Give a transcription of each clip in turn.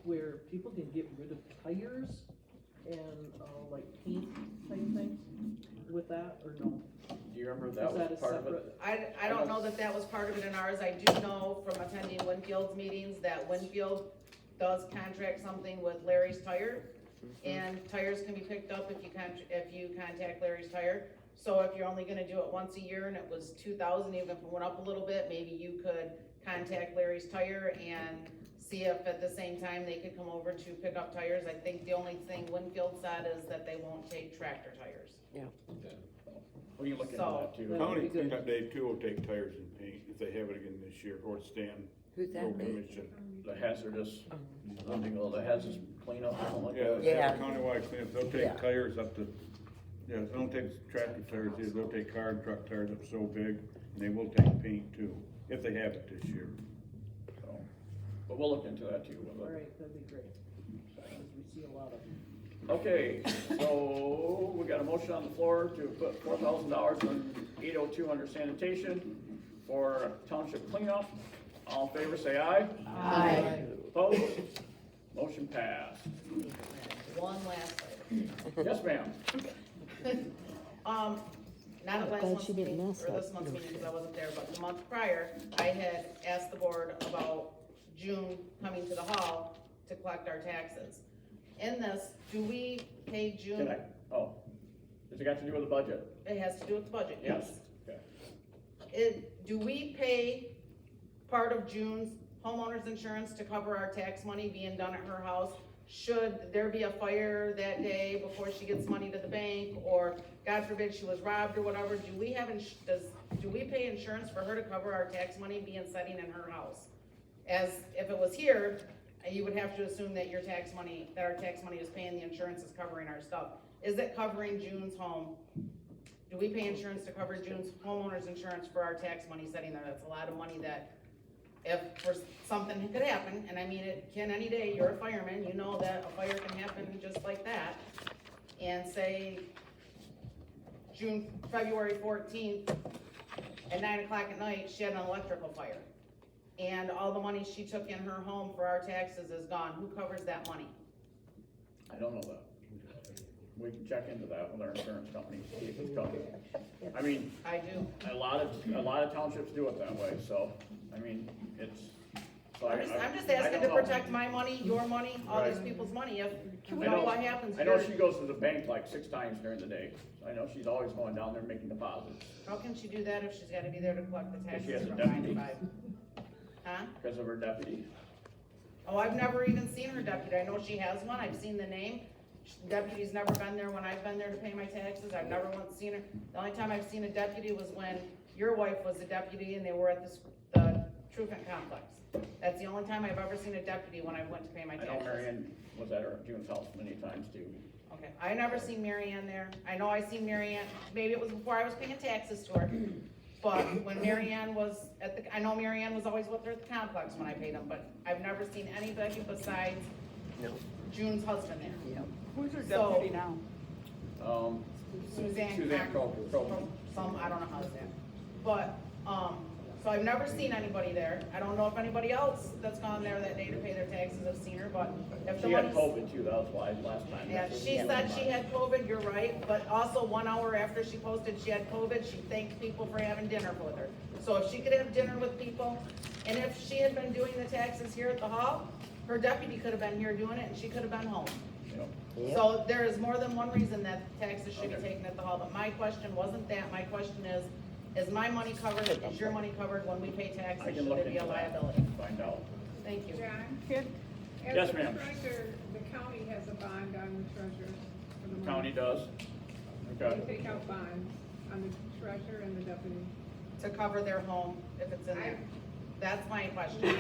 where people can get rid of tires and, like paint type things with that, or no? Do you remember Is that was that a part of separate? it? I don't know that that was part of it in ours. I do know from attending Winfield's meetings that Winfield does contract something with Larry's Tire. And tires can be picked up if you contact Larry's Tire. So if you're only gonna do it once a year and it was 2,000, even if it went up a little bit, maybe you could contact Larry's Tire and see if at the same time they could come over to pick up tires. I think the only thing Winfield said is that they won't take tractor tires. We can look into So- that too. That would County be good. cleanup day too will take tires and paint if they have it again this year, or Stan, Who's no that? Nate? commission. The hazardous, something, the hazardous cleanup or something like Yeah, that. they Yeah. have countywide cleanup, they'll Yeah. take tires up to, yeah, they don't take tractor tires, either. They'll take car and truck tires up so big, and they will take paint too, if they have it this year. So, but we'll look into that too. Alright, that'd be great, because we see a lot of them. Okay, so we got a motion on the floor to put $4,000 on 802 under sanitation for township cleanup. All in favor, say aye. Aye. Opposed? Motion passed. One last item. Yes, ma'am. Not at last glad month's she didn't meeting, mess or up. this month's meeting, because I wasn't there, but the month prior, I had asked the board about June coming to the hall to collect our taxes. In this, do we pay June? Can I, oh, does it got to do with the budget? It has to do with the budget, yes. Okay. Do we pay part of June's homeowner's insurance to cover our tax money being done at her house? Should there be a fire that day before she gets money to the bank, or God forbid she was robbed or whatever, do we have, do we pay insurance for her to cover our tax money being sitting in her house? As if it was here, you would have to assume that our tax money is paying, the insurance is covering our stuff. Is it covering June's home? Do we pay insurance to cover June's homeowner's insurance for our tax money sitting there? That's a lot of money that if for something could happen, and I mean, it can any day, you're a fireman, you know that a fire can happen just like that. And say February 14th at 9 o'clock at night, she had an electrical fire. And all the money she took in her home for our taxes is gone. Who covers that money? I don't know that. We can check into that with our insurance company, see if it's covered. I mean, I do. a lot of townships do it that way, so, I mean, it's, so I'm just I asking don't to know. protect my money, your money, all these Right. people's money. If, I you know what happens I know here, she goes to the bank like 6 times during the day. I know she's always going down there making deposits how can she do that if she's gotta be there to collect the She has taxes a from 9 to deputy. 5? Huh? because of her deputy. Oh, I've never even seen her deputy. I know she has one. I've seen the name. Deputy's never been there when I've been there to pay my taxes. I've never once seen her. The only time I've seen a deputy was when your wife was a deputy and they were at the Trucant complex. That's the only time I've ever seen a deputy when I went to pay my I know taxes. Marianne was at her June's house many times too. Okay, I never seen Mary Ann there. I know I seen Mary Ann, maybe it was before I was paying taxes to her. But when Mary Ann was I know Mary Ann was always with her at the complex when I paid them, but I've never seen anybody besides June's husband there. Who's her So- deputy now? Suzanne Croker. Some, I don't know how to say it. But, so I've never seen anybody there. I don't know if anybody else that's gone there that day to pay their taxes have seen her, but if the She had money's. COVID too, that was why last time. Yeah, That's what she said she had COVID, you're right, but also 1 hour after she posted she had COVID, she thanked people for having dinner with her. So if she could have dinner with people, and if she had been doing the taxes here at the hall, her deputy could have been here doing it and she could have been home. Yep. So there is more than one reason that taxes should be taken at the hall, but my question wasn't that, my question is my money covered, is your money covered when we pay I taxes, can should look there be into a that, liability? find out. Thank you. John? Kid? Yes, As ma'am. the treasurer, the county has a bond on the treasurer for the money. County does? Okay. They take out bonds on the treasurer and the deputy. To cover their home if it's in there. That's my question.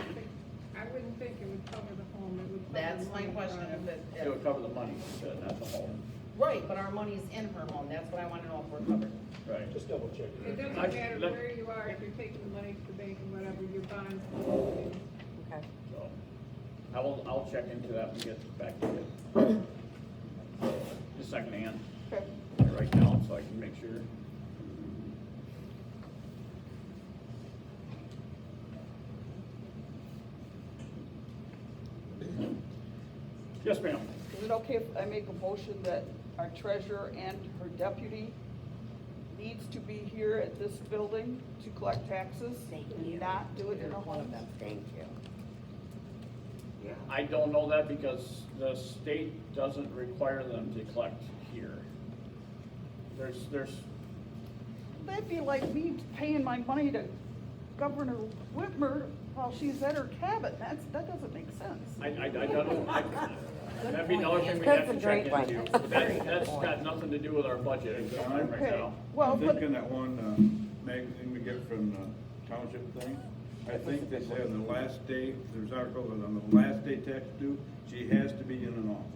I wouldn't think it would cover the home, it would cover. That's the my money question, from- if It would cover the money, she said, not the home. right, but our money's in her home, that's what I wanna know if we're covered. Right. Just double check. It doesn't I- matter let- where you are, if you're taking the money to the bank and whatever, your bonds. Okay. So, I'll check into that and get back to you. Just a second, Ann. Okay. Write down so I can make sure. Yes, ma'am. Is it okay if I make a motion that our treasurer and her deputy needs to be here at this building to collect taxes? Thank and you. not do it in a home? Thank you. I don't know that because the state doesn't require them to collect here. There's, That'd be like me paying my money to Governor Whitmer while she's at her cabin. That doesn't make sense. I don't know, that'd be another thing we That's have a to great check one. into. That's a very That's good got nothing to do with our budget at this time right Okay, now. well, I'm but, thinking that one, magazine we get from the township thing, I think they say on the last day, there's articles on the last day tax due, she has to be in an office.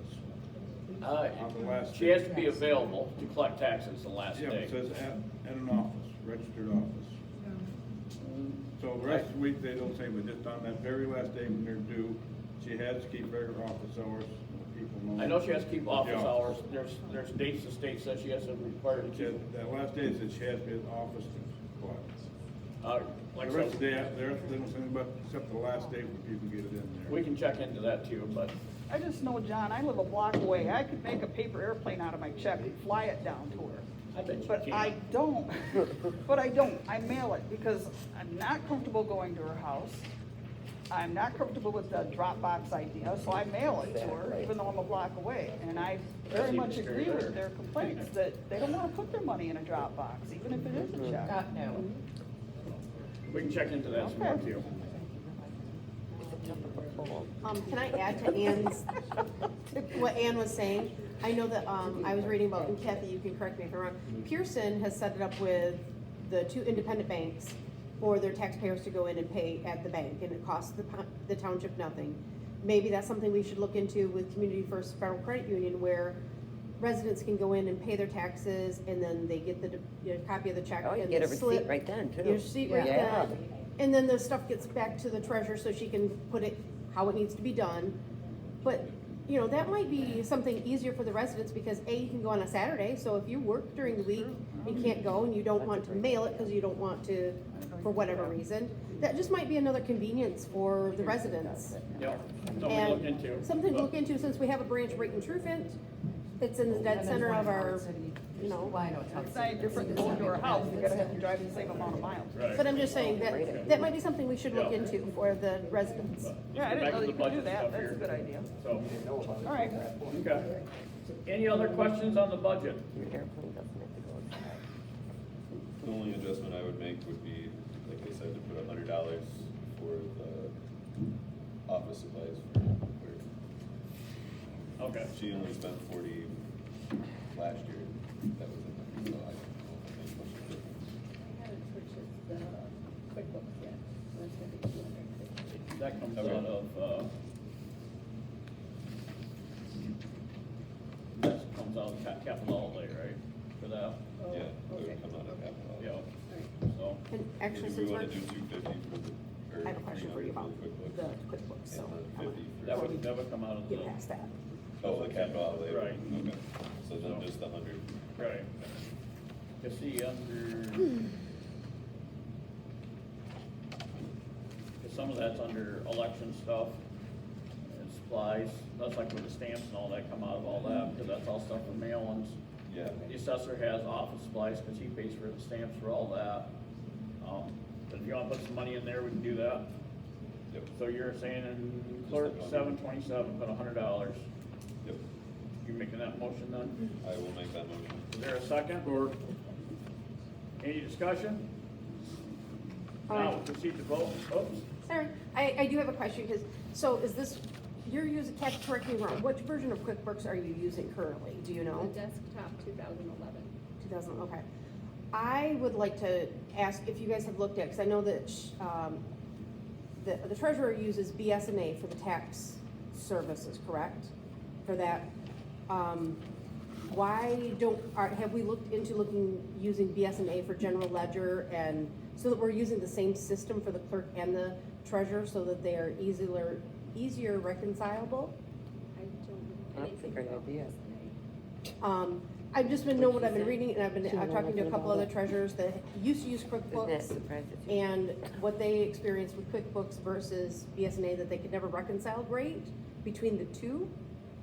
On the last She day. has to be available to collect taxes the last Yeah, day. it says at an office, registered office. So the rest of the week, they don't say, but just on that very last day when they're due, she has to keep regular office hours, so people know. I know she has to keep office Yeah. hours, there's dates the state says she has to require to She keep. had- That last day, it said she has to be in the office to collect. Like The rest of the I day, said, they don't say anything about, except the last day when people get it in there. we can check into that too, but I just know, John, I live a block away. I could make a paper airplane out of my check and fly it down to her. I bet you But can. I don't, but I don't, I mail it because I'm not comfortable going to her house. I'm not comfortable with the Dropbox idea, so I mail it to her, even though I'm a block away. And I very That's much even agree scarier. with their complaints that they don't wanna put their money in a Dropbox, even if it is a check. No. We can check into that some more Okay. too. Can I add to Ann's, what Ann was saying? I know that, I was reading about, and Kathy, you can correct me if I'm wrong, Pearson has set it up with the two independent banks for their taxpayers to go in and pay at the bank, and it costs the township nothing. Maybe that's something we should look into with Community First Federal Credit Union, where residents can go in and pay their taxes, and then they get the copy of the check Oh, you and get a the slip. receipt right then, too. Your receipt right Yeah. then, and then the stuff gets back to the treasurer so she can put it how it needs to be done. But, you know, that might be something easier for the residents, because A, you can go on a Saturday, so if you work during the week and can't go and you don't want to mail it because you don't want to, for whatever reason, that just might be another convenience for the residents. Yeah, something to look into. And something to look into, since we have a branch right in Trufant, it's in the dead center of our, you know. It's not different than going to her house, you gotta have to drive the same amount of miles. Right. But I'm just saying that, that might be something we should look Yeah. into for the residents. Yeah, I Back didn't to know the you could do budget that, stuff that's a here. good idea. So, All right. okay. Any other questions on the budget? Your airplane doesn't have to go inside. The only adjustment I would make would be, like they said, to put $100 for the office supplies for her. Okay. She only spent 40 last year, that was in there, so I don't know if it makes much of a difference. haven't purchased the QuickBooks yet, so that's gonna be $250. That comes Okay. out of, that comes out of capital outlay, right, for that? Oh, Yeah, it okay. would come out of capital. Yeah, so, And actually, Do since we we're, wanna do 250 for the, or I have a question for you 300 about for the the QuickBooks? QuickBooks, so And I then want 50 for. that would come out of the, to get past that. Oh, the capital outlay? Right. Okay, so then just 100. right. You see under, cause some of that's under election stuff and supplies, that's like with the stamps and all that come out of all that, because that's all stuff for mail-ins. Yeah. The assessor has office supplies, cause he pays for the stamps for all that. But if you wanna put some money in there, we can do that. Yep. So you're saying in clerk, Just 727, put $100. Yep, You making that motion then? I will make that motion. Is there a second? Or, Any discussion? Now, we'll proceed to vote. Oops. Sorry, I do have a question, because, so is this, you're using, Kathy, correct me if I'm wrong, which version of QuickBooks are you using currently? Do you know? The desktop 2011. 2000, okay. I would like to ask if you guys have looked at, because I know that, the treasurer uses BS&A for the tax services, correct? For that, why have we looked into using BS&A for general ledger, and so that we're using the same system for the clerk and the treasurer, so that they are easier reconcilable? I don't know That's a anything great about idea. BSNA. I've just been knowing what I've been reading, and I've been Should we know talking to a nothing couple about other it? treasurers that used to use Isn't that QuickBooks, surprising? and what they experienced with QuickBooks versus BS&A, that they could never reconcile great between the two.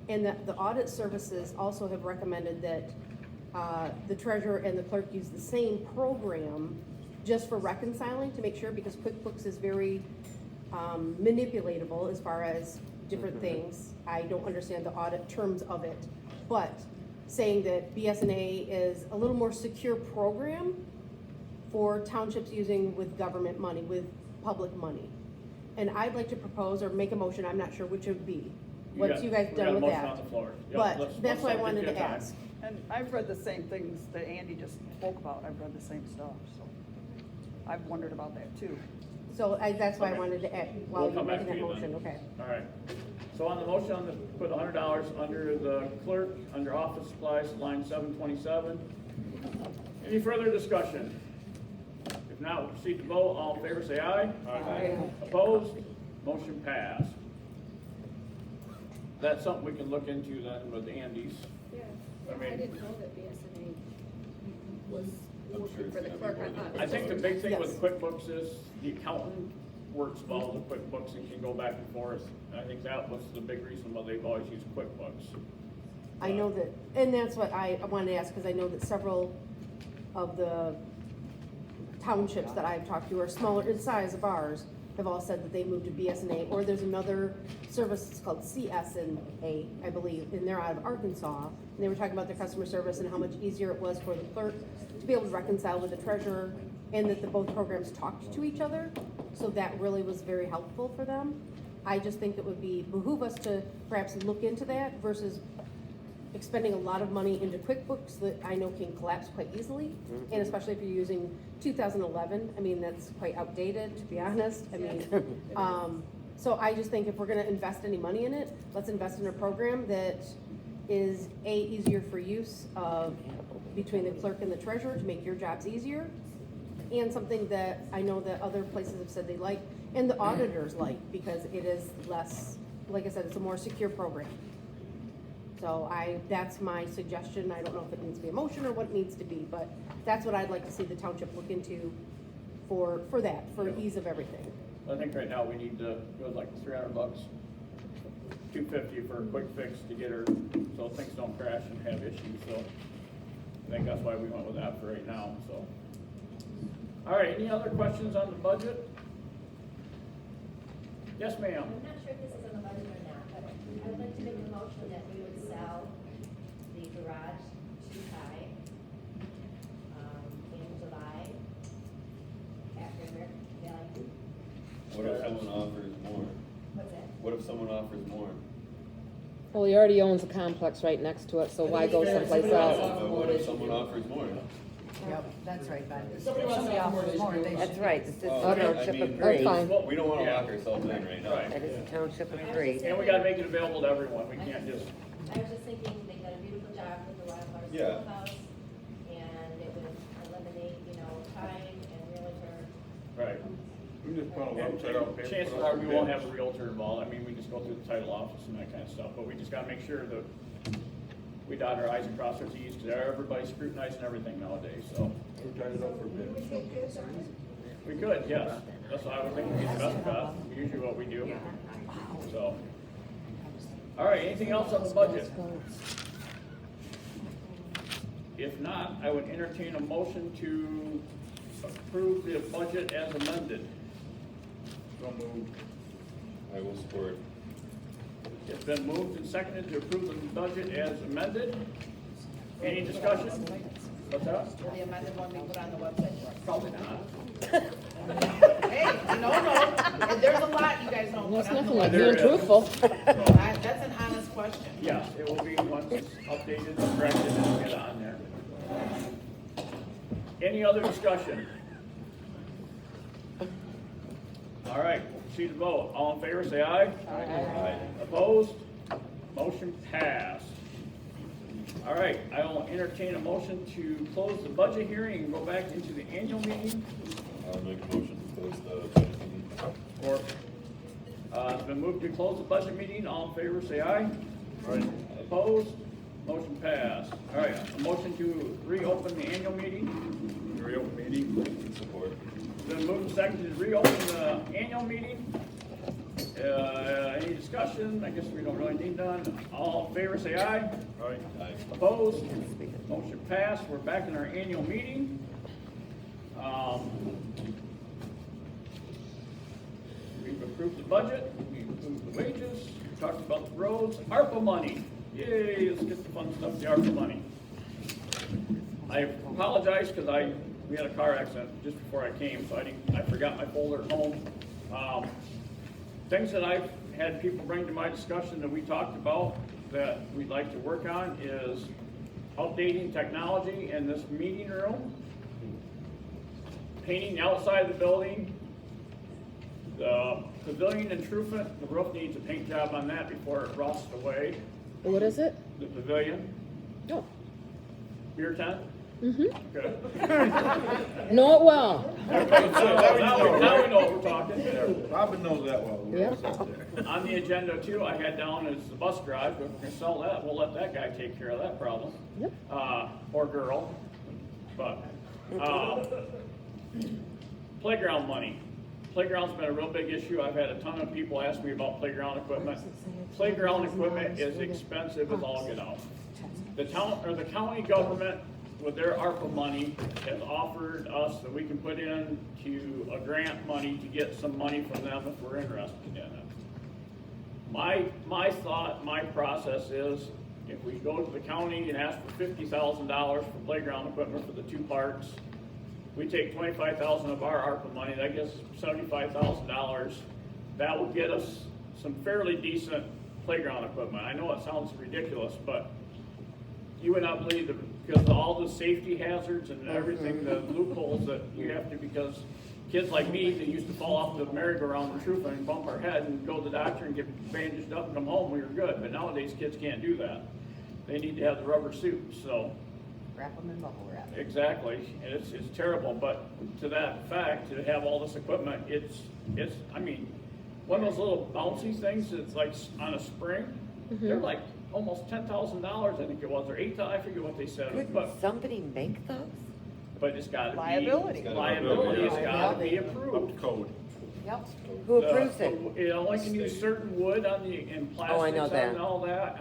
And that the audit services also have recommended that the treasurer and the clerk use the same program just for reconciling to make sure, because QuickBooks is very manipulatable as far as different things. I don't understand the audit terms of it, but saying that BSNA is a little more secure program for townships using with government money, with public money. And I'd like to propose or make a motion, I'm not sure which it would be, once you guys done with We got a motion that. on the floor. Yep, But let's- that's why I let's wanted take to your time. ask. And I've read the same things that Andy just spoke about, I've read the same stuff, so I've wondered about that too. So that's why I Okay. wanted to add, while We'll you're come back making to that you then. motion, okay. All right. So on the motion, on the, put $100 under the clerk, under office supplies, line 727. Any further discussion? If not, we'll proceed to vote. All in favor, say aye. Aye. Opposed? Motion passed. That's something we can look into then with Andy's. Yeah, I mean- I didn't know that BSNA was I'm working sure for the it's clerk. gonna be more than I think the big thing with Yes. QuickBooks is the accountant works well with QuickBooks and can go back and forth. And I think that was the big reason why they've always used QuickBooks. I know that, and that's what I wanted to ask, because I know that several of the townships that I've talked to are smaller in size of ours, have all said that they moved to BSNA, or there's another service, it's called CSNA, I believe, and they're out of Arkansas. And they were talking about their customer service and how much easier it was for the clerk to be able to reconcile with the treasurer, and that the both programs talked to each other, so that really was very helpful for them. I just think it would behoove us to perhaps look into that versus expending a lot of money into QuickBooks that I know can collapse quite easily, and especially if you're using 2011, I mean, that's quite outdated, to be honest, I mean, so I just think if we're gonna invest any money in it, let's invest in a program that is easier for use of, between the clerk and the treasurer to make your jobs easier, and something that I know that other places have said they like, and the auditors like, because it is less, like I said, it's a more secure program. So that's my suggestion. I don't know if it needs to be a motion or what it needs to be, but that's what I'd like to see the township look into for that, for ease of everything. I think right now we need to, it was like $300, $250 for a quick fix to get her, so things don't crash and have issues, so I think that's why we went with that for right now, so. All right, any other questions on the budget? Yes, ma'am. I'm not sure if this is on the budget or not, but I would like to make a motion that we would sell the garage to Ty, in July, after American Value. What if someone offers more? What's that? What if someone offers more? Well, he already owns a complex right next to it, so why go someplace else? But what if someone offers more? Yep, that's right, Bob. Somebody wants to offer more, they should. That's right, this is Oh, the I township mean, of That's Bree. fine. We don't wanna Yeah. lock ourselves in right now. Right. That is the township of Bree. And we gotta make it available to everyone, we can't just, I was just thinking they did a beautiful job with the Wildflower Yeah. Schoolhouse, and it would eliminate, time and realtor. right. We just put a And website out. paper, chances put are out we some won't bids. have a realtor involved, I mean, we just go through the title office and that kind of stuff, but we just gotta make sure that we dot our i's and cross our t's, because everybody's scrutinizing everything nowadays, so. Advertise it out for bids. We could, yes, that's what I would think would be the best bet, usually what we do, so. All right, anything else on the budget? If not, I would entertain a motion to approve the budget as amended. So moved. I will support. It's been moved and seconded to approve the budget as amended. Any discussion? What's that? The amended one we put on the website. Probably not. Hey, no, there's a lot you guys don't That's put on the nothing like website. There being is. truthful. That's an honest question. Yes, it will be once it's updated and corrected and get on there. Any other discussion? All right, proceed to vote. All in favor, say aye. Aye. Opposed? Motion passed. All right, I will entertain a motion to close the budget hearing and go back into the annual meeting. I'll make a motion to close the budget meeting. Or, it's been moved to close the budget meeting. All in favor, say aye. Right. Opposed? Motion passed. All right, a motion to reopen the annual meeting. Real meeting. Support. Been moved and seconded to reopen the annual meeting. Any discussion? I guess we don't really need none. All in favor, say aye. Right. Opposed? Motion passed. We're back in our annual meeting. We've approved the budget, we've approved the wages, we talked about the roads, ARPA money. Yay, let's get the fun stuff, the ARPA money. I apologize because we had a car accident just before I came, so I forgot my folder at home. Things that I've had people bring to my discussion that we talked about that we'd like to work on is updating technology in this meeting room, painting the outside of the building, the pavilion in Truffant, the roof needs a paint job on that before it rusts away. What is it? The pavilion, Oh. beer tent. Mm-hmm. Okay. Know it well. Now we know what we're talking. Robin knows that well. We're Yeah. all set there. On the agenda too, I had down is the bus garage, but if we're gonna sell that, we'll let that guy take care of that problem. Yep. Or girl, but, playground money. Playground's been a real big issue. I've had a ton of people ask me about playground equipment. Playground equipment is expensive as all get out. The town, or the county government, with their ARPA money, has offered us that we can put in to a grant money to get some money from them if we're interested in it. My thought, my process is, if we go to the county and ask for $50,000 for playground equipment for the two parks, we take $25,000 of our ARPA money, that gives us $75,000. That will get us some fairly decent playground equipment. I know it sounds ridiculous, but you would not believe because of all the safety hazards and everything, the loopholes that you have to, because kids like me that used to fall off the merry-go-round in Trufa and bump our head and go to the doctor and get bandaged up and come home, we were good. But nowadays, kids can't do that. They need to have the rubber suits, so. Wrap them in bubble wrap. Exactly, and it's terrible, but to that fact, to have all this equipment, it's, I mean, one of those little bouncy things that's like on a spring, they're like almost $10,000, I think it was, or $8,000, I forget what they said, Couldn't but somebody make those? it's gotta be. Liability. Liability, it's gotta be Up approved. to code. Yep. Who approves it? It only can use certain wood and plastics know that. and all that.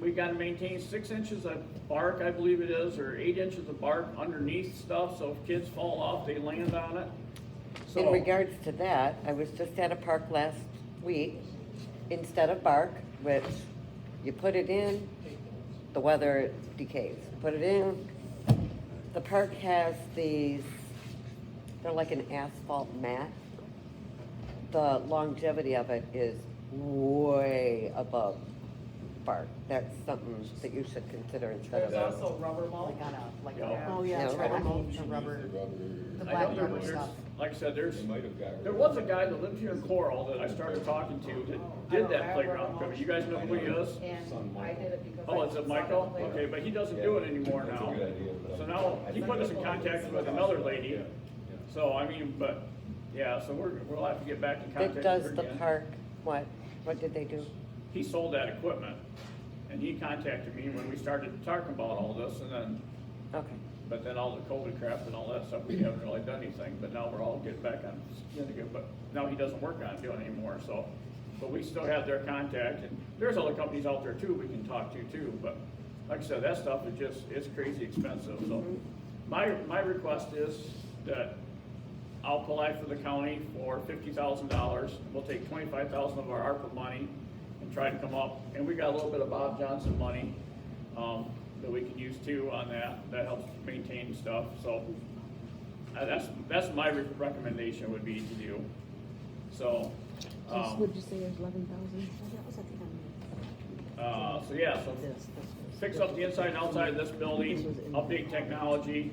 We gotta maintain 6 inches of bark, I believe it is, or 8 inches of bark underneath stuff, so if kids fall off, they land on it. In So, regards to that, I was just at a park last week. Instead of bark, which you put it in, the weather decays. Put it in, the park has these, they're like an asphalt mat. The longevity of it is way above bark. That's something that you should consider instead of. There's also rubber mulch. Oh, yeah, it's Yeah. rubber mulch. The rubber. The I black know rubber there's, stuff. like I said, there There was a guy that lived here in Coral that I started talking to that did that playground equipment. You guys know who he is? And I did it because. Oh, I is it saw the Michael? playground. Okay, but he doesn't do it anymore now. So now, he put us in contact with another lady. So, I mean, but, yeah, so we'll have to get back in contact It with does her the again. park, what? What did they do? He sold that equipment, and he contacted me when we started talking about all this, and then, Okay. but then all the COVID crap and all that stuff, we haven't really done anything, but now we're all getting back on skin again, but now he doesn't work on doing it anymore, so. But we still have their contact, and there's other companies out there too we can talk to too, but like I said, that stuff is just, it's crazy expensive, so. My request is that I'll apply for the county for $50,000. We'll take $25,000 of our ARPA money and try to come up, and we got a little bit of Bob Johnson money, that we can use too on that. That helps maintain stuff, so that's my recommendation would be to do. So, Would you say there's 11,000? so yeah, so fix up the inside and outside of this building, update technology,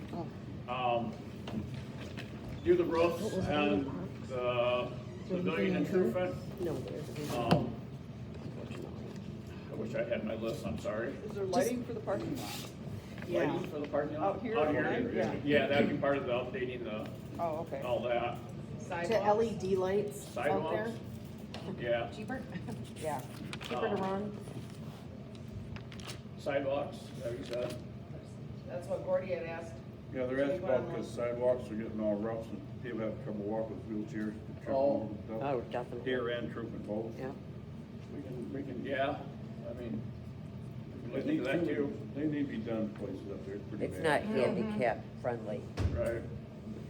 do the roofs and the pavilion and Trufa. No, there isn't. I wish I had my list, I'm sorry. Is there lighting for the parking lot? Yeah. Lighting for the parking lot? Out here, Out right? Yeah. Yeah, that'd be part of the updating Oh, okay. all that. To Sidewalks. LED lights out Sidewalks? there. Yeah, Cheaper? Yeah. Cheaper to run. sidewalks, that you said. That's what Gordy had asked Yeah, they're asking about because sidewalks are getting all rough and people have trouble walking with wheelchairs. to trip Oh. over and stuff. Oh, definitely. Here and Trooping both. Yeah. We can, yeah, I mean, we They can look into that need too, they need to be done places up there, it's pretty It's bad. not handicap friendly. right?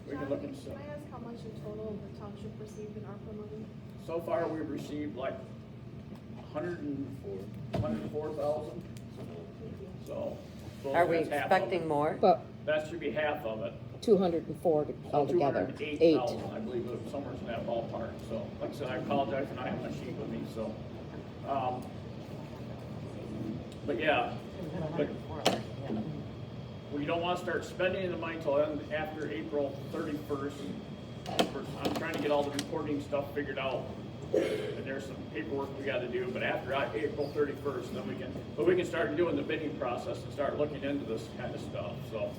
We can look into Can I ask how much in total the township received in ARPA money? So far, we've received like 104,000, so. Are we that's half of expecting it. more? But That should be half of it. 204 So altogether, 208,000, I believe, it was somewhere in that ballpark, so, like I said, I apologize for not having my sheet with me, so. But yeah, but we don't wanna start spending the money till after April 31st. I'm trying to get all the reporting stuff figured out, and there's some paperwork we gotta do, but after April 31st, then we can start doing the bidding process and start looking into this kind of stuff, so.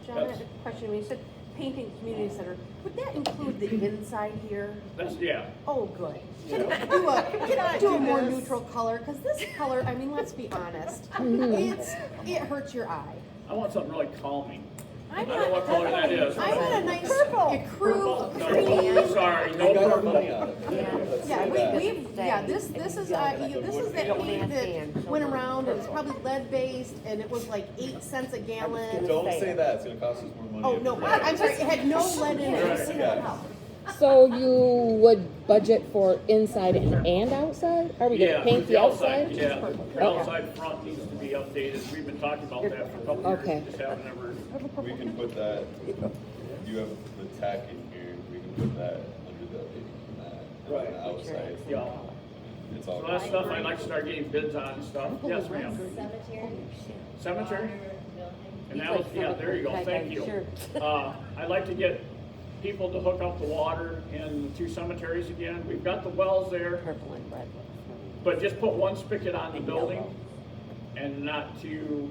John, I had a question, when you said painting community center, would that include the inside here? That's, yeah, Oh, good. Yeah. Can I do a more neutral color, cause this color, I mean, let's be honest, it hurts your eye. I want something really calming. I I don't know what color that is. I want a nice, a crew, No, cream. sorry, no purple. Yeah, we've, this is, this is that paint that went around, and it's probably lead-based, and it was like 8 cents a gallon. Don't say that, it's gonna cost us more money. Oh, if no, we- I'm sorry, it had no lead in it. Yeah. so you would budget for inside and outside? Are we Yeah, gonna paint the outside? Yeah, the outside front needs to be updated. We've been talking about that for a couple of Okay. years, just haven't ever. We can put that, you have the tack in here, we can put that under the, on Right. the outside. Yeah. It's all. So that's stuff I'd like to start getting bids on and stuff. Yes, ma'am. Cemetery? Cemetery? Water building? And that was, yeah, there you go, thank you. I'd like to get people to hook up the water in the 2 cemeteries again. We've got the wells there, Purple and red. but just put one spigot on the building and not to,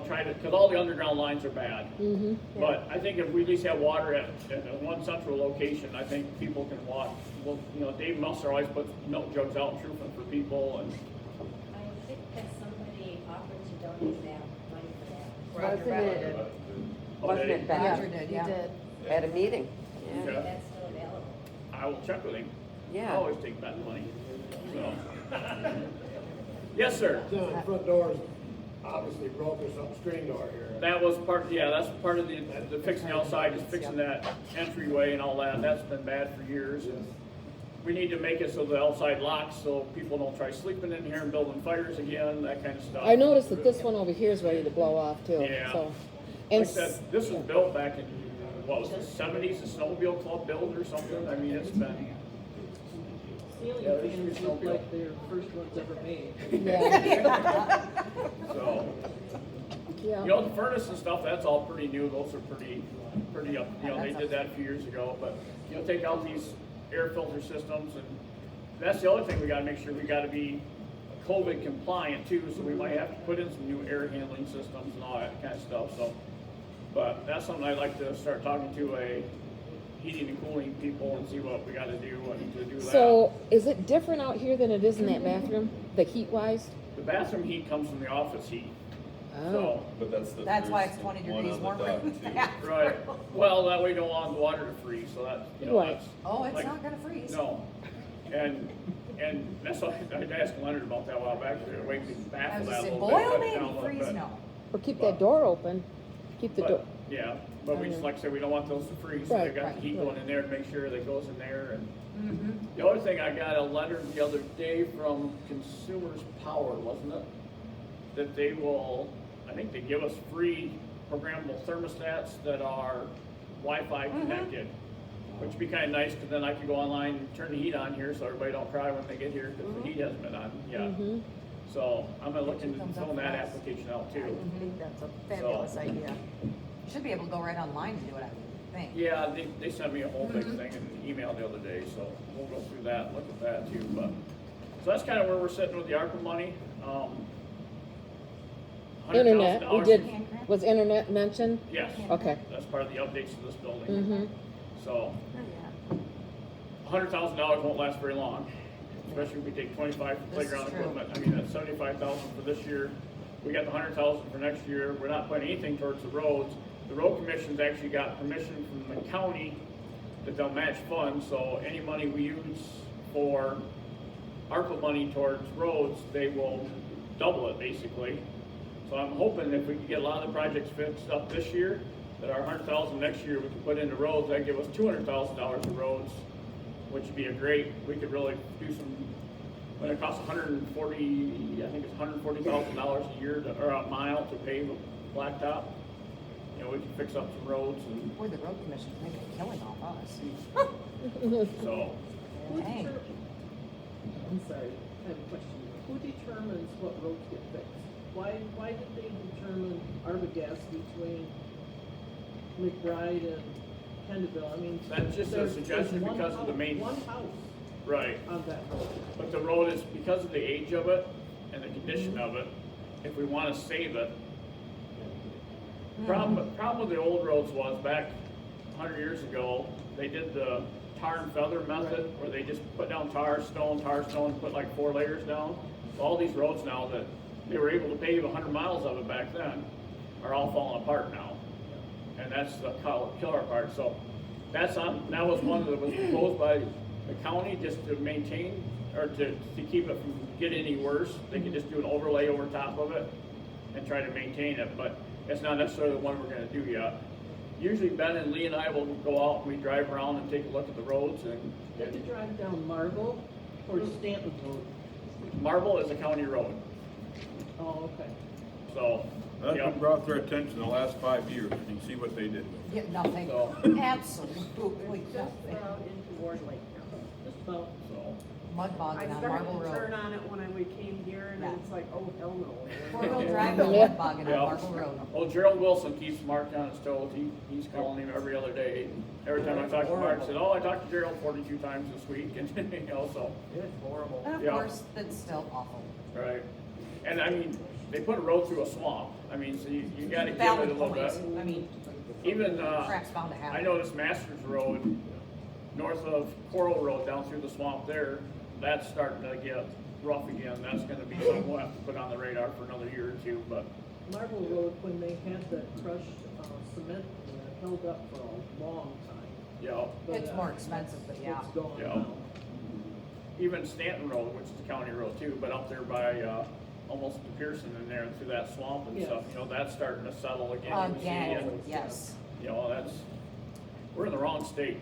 try to, because all the underground lines are bad. Mm-hmm. But I think if we at least have water at one central location, I think people can walk. Well, Dave Musser always puts milk jugs out in Truman for people, and I think that somebody offered to donate that money for that. Roger Bell did. Wasn't it back You did. at a meeting? I Yeah. think that's still available. I will check with him. I Yeah. always take that money. So. Yes, sir. The front door's obviously broken, something screen door here. That was part, that's part of the fixing the outside, is fixing that entryway and all that. That's been bad for years. And we need to make it so the outside locks, so people don't try sleeping in here and building fires again, that kind of stuff. I noticed that this one over here is ready to blow off too, Yeah. so. Like And I said, this was built back in, what was it, 70s, the snowmobile club built or something? I mean, it's been, Ceiling Yeah, they should fans be look snowmobile. like they're first ones ever made. Yeah, so. yeah. The furnace and stuff, that's all pretty new, those are pretty up, they did that a few years ago, but, take out these air filter systems, and that's the other thing we gotta make sure, we gotta be COVID compliant too, so we might have to put in some new air handling systems and all that kind of stuff, so. But that's something I'd like to start talking to a heating and cooling people and see what we gotta do and to do that. So is it different out here than it is in that bathroom, the heat wise? The bathroom heat comes from the office heat, Oh, so. But that's the. That's why first it's 20 one degrees on the warmer dock, than too. that. Right, well, that way you don't want the water to freeze, so that, Right. that's. Oh, it's like- not gonna freeze. No, and that's why I asked Leonard about that a while back, to wait to I baffle was that gonna a say, little bit. boil cut it maybe, down a little freeze bit. no. or keep that door open, keep the door. But, yeah, but we just, like I said, we don't want those to freeze, so Right, they got right, the heat right. going in there to make sure that goes in there, and Mm-hmm. the other thing, I got a letter the other day from Consumers Power, wasn't it? That they will, I think they give us free programmable thermostats that are Wi-Fi connected. Which would be kinda nice, cause then I could go online and turn the heat on here, so everybody don't cry when they get here, cause the heat hasn't been on yet. Mhm. So, I'm gonna look into filling that application out too. I think that's a fabulous idea. You should be able to go right online and do it, I think. Yeah, they sent me a whole big thing in an email the other day, so we'll go through that, and look at that too, but. So that's kinda where we're sitting with the ARPA money, Internet, we $100,000 did, was internet mentioned? Yes, Okay. that's part of the updates to this building, Mm-hmm. so. $100,000 won't last very long, especially if we take 25 for This is playground true. equipment. I mean, that's 75,000 for this year. We got the 100,000 for next year. We're not putting anything towards the roads. the road commission's actually got permission from the county that they'll match funds, so any money we use for ARPA money towards roads, they will double it basically. So I'm hoping if we can get a lot of the projects fixed up this year, that our $100,000 next year we can put into roads, that'd give us $200,000 of roads, which would be a great, we could really do some, when it costs I think it's $140,000 a year or a mile to pave a blacktop. You know, we can fix up some roads and Boy, the road commission's making a killing off us. so. Who Dang. I'm sorry, I have a question. Who determines what roads get fixed? Why did they determine Arbogast between McBride and Kendallville? I mean. That's just a there's suggestion one because of the house- main- One house Right, on that road. but the road is, because of the age of it and the condition of it, if we wanna save it. Problem with the old roads was back 100 years ago, they did the tar and feather method where they just put down tar, stone, put like 4 layers down. So all these roads now that they were able to pave 100 miles of it back then are all falling apart now. And that's the killer part. So that was one that was proposed by the county just to maintain or to keep it from getting any worse. They could just do an overlay over top of it and try to maintain it, but it's not necessarily the one we're gonna do yet. Usually Ben and Lee and I will go out and we drive around and take a look at the roads and You have to drive down Marble or Stanton Road. Marble is a county road, Oh, okay. so, That's yeah. been brought to their attention the last 5 years, you can see what they did with it. Yeah, nothing, So- absolutely Just nothing. out into Ward Lake now. Just about. So, Mud I bogging on started Marble to turn Road. on it when we came here and Yeah. it's like, oh, hell no. Four-wheel drive, no mud bogging on Yeah. Marble Road. well, Gerald Wilson keeps Mark on his toes, he's calling him every other day. Every time I talk to Mark, he says, oh, I talked to Gerald 42 times this week, and, you know, so. It's horrible. And of Yeah. course, that's still awful. Right, and I mean, they put a road through a swamp, I mean, so you gotta give it a Valid little bit. point, I mean, Even, crap's bound to happen. I noticed Masters Road, north of Coral Road, down through the swamp there, that's starting to get rough again, that's gonna be something we'll have to put on the radar for another year or two, but, Marble Road, when they had that crushed cement, held up for a long time. yeah. But, It's more expensive, but yeah. It's gone Yeah. now. Even Stanton Road, which is a county road too, but up there by, almost to Pearson in there, through that swamp and Yes. stuff, you know, that's starting to settle again. You see Again, it. yes. You know, we're in the wrong state.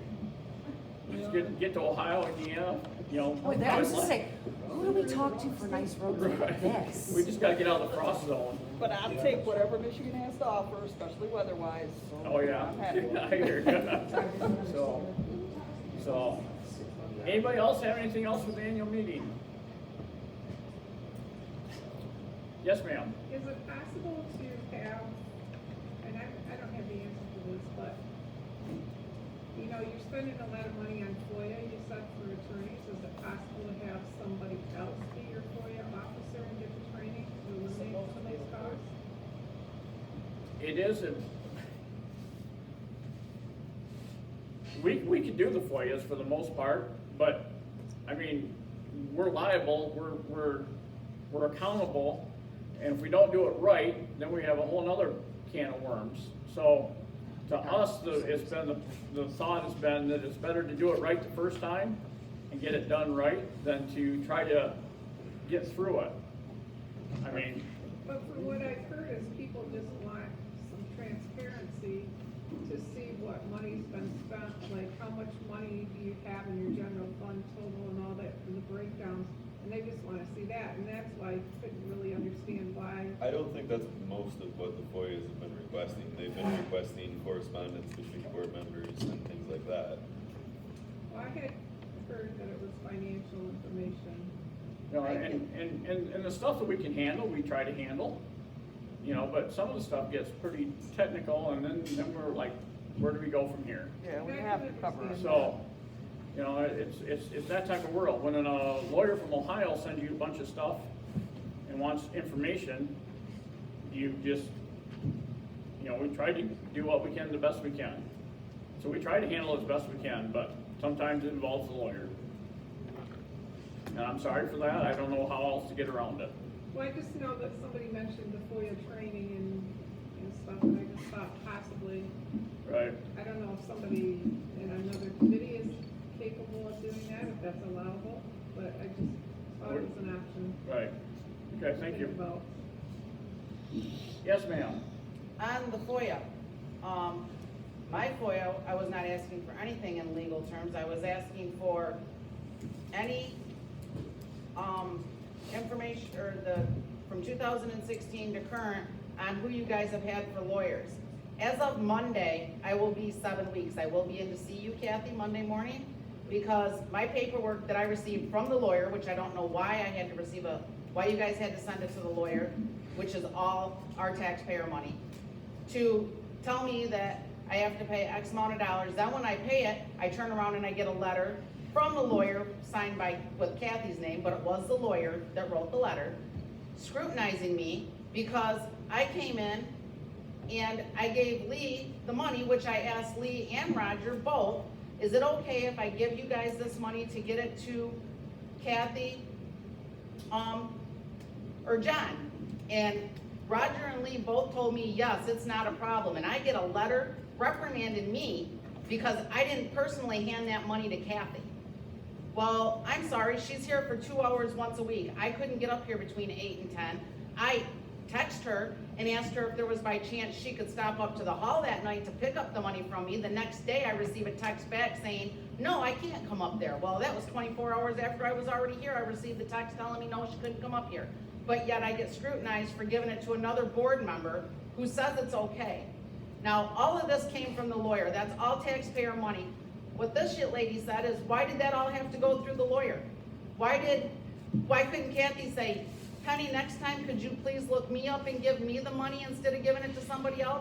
We just get to Ohio, Indiana, you know. Oh, that was to say, who do we talk to for nice roads like Right. this? We just gotta get out of the frost zone. But I'll take whatever Michigan has to offer, especially weather-wise. so Oh, yeah. I'm happy with I it. hear you. So, anybody else have anything else for the annual meeting? Yes, ma'am. Is it possible to have, and I don't have the answer to this, but, you know, you're spending a lot of money on FOIA, you said for attorneys, is it possible to have somebody else be your FOIA officer and get the training to eliminate some of these costs? It is, we could do the FOIAs for the most part, but, I mean, we're liable, we're accountable, and if we don't do it right, then we have a whole nother can of worms. So, to us, the thought has been that it's better to do it right the first time and get it done right than to try to get through it. I mean, But from what I've heard is people just want some transparency to see what money's been spent, like how much money do you have in your general fund total and all that, and the breakdowns, and they just wanna see that, and that's why I couldn't really understand why. I don't think that's most of what the FOIAs have been requesting. They've been requesting correspondence between board members and things like that. Well, I had heard that it was financial information. you know, and the stuff that we can handle, we try to handle. You know, but some of the stuff gets pretty technical, and then we're like, where do we go from here? Yeah, we have to cover it. So, you know, it's that type of world. When a lawyer from Ohio sends you a bunch of stuff and wants information, you just, you know, we try to do what we can the best we can. So we try to handle it as best we can, but sometimes it involves the lawyer. And I'm sorry for that, I don't know how else to get around it. Well, I just know that somebody mentioned the FOIA training, and, and stuff, and I just thought possibly, Right, I don't know if somebody in another committee is capable of doing that, if that's allowable, but I just thought it was an option right. Okay, to thank think you. about. Yes, ma'am. On the FOIA, my FOIA, I was not asking for anything in legal terms, I was asking for any, information, or from 2016 to current, on who you guys have had for lawyers. As of Monday, I will be 7 weeks, I will be in to see you, Kathy, Monday morning, because my paperwork that I received from the lawyer, which I don't know why I had to receive why you guys had to send it to the lawyer, which is all our taxpayer money, to tell me that I have to pay X amount of dollars. Then when I pay it, I turn around and I get a letter from the lawyer, signed with Kathy's name, but it was the lawyer that wrote the letter, scrutinizing me because I came in and I gave Lee the money, which I asked Lee and Roger both, is it okay if I give you guys this money to get it to Kathy, or John? And Roger and Lee both told me, yes, it's not a problem, and I get a letter reprimanding me because I didn't personally hand that money to Kathy. Well, I'm sorry, she's here for 2 hours once a week. I couldn't get up here between 8 and 10. I texted her and asked her if there was by chance she could stop up to the hall that night to pick up the money from me. The next day, I receive a text back saying, no, I can't come up there. Well, that was 24 hours after I was already here. I received the text telling me, no, she couldn't come up here. But yet I get scrutinized for giving it to another board member who says it's okay. Now, all of this came from the lawyer. That's all taxpayer money. What this shit lady said is, why did that all have to go through the lawyer? Why couldn't Kathy say, Penny, next time, could you please look me up and give me the money instead of giving it to somebody else?